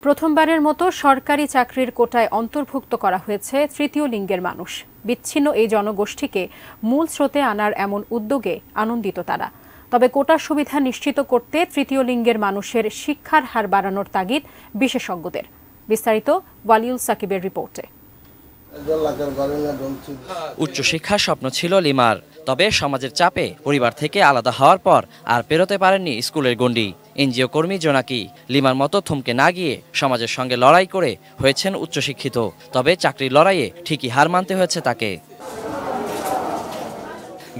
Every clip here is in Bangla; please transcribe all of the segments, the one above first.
প্রথমবারের মতো সরকারি চাকরির কোটায় অন্তর্ভুক্ত করা হয়েছে তৃতীয় লিঙ্গের মানুষ। বিচ্ছিন্ন এই জনগোষ্ঠীকে মূল স্রোতে আনার এমন উদ্যোগে আনন্দিত তারা। তবে কোটার সুবিধা নিশ্চিত করতে তৃতীয় লিঙ্গের মানুষের শিক্ষার হার বাড়ানোর তাগিদ বিশেষজ্ঞদের। বিস্তারিত ওয়ালিউল সাকিবের রিপোর্টে। উচ্চশিক্ষার স্বপ্ন ছিল লিমার, তবে সমাজের চাপে পরিবার থেকে আলাদা হওয়ার পর আর পেরোতে পারেননি স্কুলের গণ্ডি। এনজিও কর্মী জোনাকি লিমার মতো থমকে না গিয়ে সমাজের সঙ্গে লড়াই করে হয়েছেন উচ্চশিক্ষিত, তবে চাকরির লড়াইয়ে ঠিকই হার মানতে হয়েছে তাকে।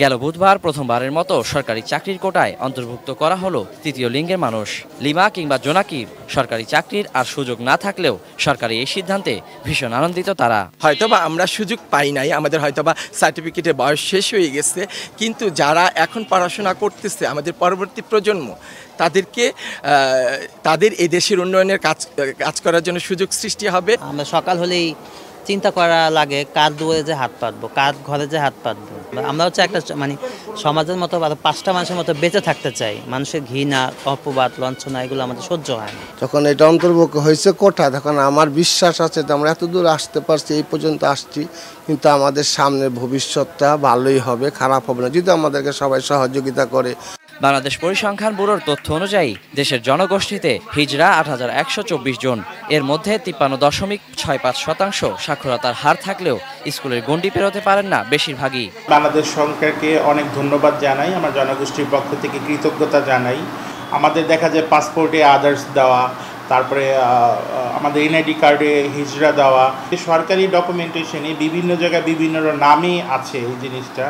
গেল বুধবার প্রথমবারের মতো সরকারি চাকরির কোটায় অন্তর্ভুক্ত করা হলো তৃতীয় লিঙ্গের মানুষ। লিমা কিংবা জোনাকির সরকারি চাকরির আর সুযোগ না থাকলেও সরকারি এই সিদ্ধান্তে ভীষণ আনন্দিত তারা। হয়তোবা আমরা সুযোগ পাই নাই, আমাদের হয়তোবা সার্টিফিকেটের বয়স শেষ হয়ে গেছে, কিন্তু যারা এখন পড়াশোনা করতেছে আমাদের পরবর্তী প্রজন্ম, তাদেরকে তাদের এই দেশের উন্নয়নের কাজ করার জন্য সুযোগ সৃষ্টি হবে। আমরা সকাল হলেই চিন্তা করা লাগে কার দুয়ারে যে হাত পাতবো, কার ঘরে যে হাত পাতবো। আমরা হচ্ছে একটা সমাজের মতো 5টা মানুষের মতো বেঁচে থাকতে চাই। মানুষের ঘৃণা, অপবাদ, লাঞ্ছনা এগুলো আমাদের সহ্য হয় না। যখন এটা অন্তর্ভুক্ত হয়েছে কোটা, তখন আমার বিশ্বাস আছে যে আমরা এত দূর আসতে পারছি, এই পর্যন্ত আসছি, কিন্তু আমাদের সামনের ভবিষ্যৎটা ভালোই হবে, খারাপ হবে না যদি আমাদেরকে সবাই সহযোগিতা করে। বাংলাদেশ পরিসংখ্যান ব্যুরোর তথ্য অনুযায়ী দেশের জনগোষ্ঠীতে হিজড়া ৮,১২৪ জন, এর মধ্যে ৫৩.৬৫% সাক্ষরতার হার থাকলেও স্কুলের গণ্ডি পেরোতে পারেন না বেশিরভাগই। বাংলাদেশ সরকারকে অনেক ধন্যবাদ জানাই, আমার জনগোষ্ঠীর পক্ষ থেকে কৃতজ্ঞতা জানাই। আমাদের দেখা যায় পাসপোর্টে আদার্স দেওয়া, তারপরে আমাদের এনআইডি কার্ডে হিজড়া দেওয়া, সরকারি ডকুমেন্টেশনে বিভিন্ন জায়গায় বিভিন্ন নামে আছে এই জিনিসটা।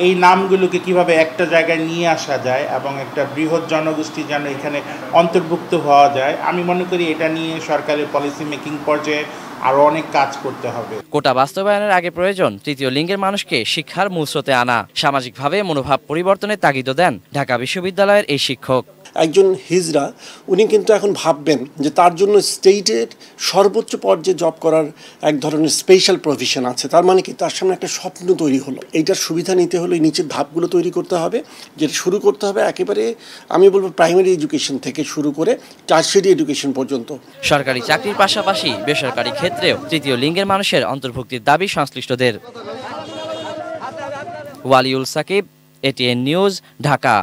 এই নামগুলোকে কিভাবে একটা জায়গায় নিয়ে আসা যায় এবং একটা বৃহৎ জনগোষ্ঠী যেন এখানে অন্তর্ভুক্ত হওয়া যায়, আমি মনে করি এটা নিয়ে সরকারের পলিসি মেকিং পর্যায়ে আরও অনেক কাজ করতে হবে। কোটা বাস্তবায়নের আগে প্রয়োজন তৃতীয় লিঙ্গের মানুষকে শিক্ষার মূল স্রোতে আনা। সামাজিকভাবে মনোভাব পরিবর্তনের তাগিদও দেন ঢাকা বিশ্ববিদ্যালয়ের এই শিক্ষক। একজন হিজড়া উনি কিন্তু এখন ভাববেন যে তার জন্য স্টেটের সর্বোচ্চ পর্যায়ে জব করার এক ধরনের স্পেশাল প্রভিশন আছে। তার মানে কি, তার সামনে একটা স্বপ্ন তৈরি হলো। এইটার সুবিধা নিতে হলে নিচের ধাপগুলো তৈরি করতে হবে, যেটা শুরু করতে হবে একেবারে আমি বলবো প্রাইমারি এডুকেশন থেকে শুরু করে টারশিয়ারি এডুকেশন পর্যন্ত। সরকারি চাকরির পাশাপাশি বেসরকারি ক্ষেত্রেও তৃতীয় লিঙ্গের মানুষের অন্তর্ভুক্তির দাবি সংশ্লিষ্টদের। ওয়ালিউল সাকিব, এটিএন নিউজ, ঢাকা।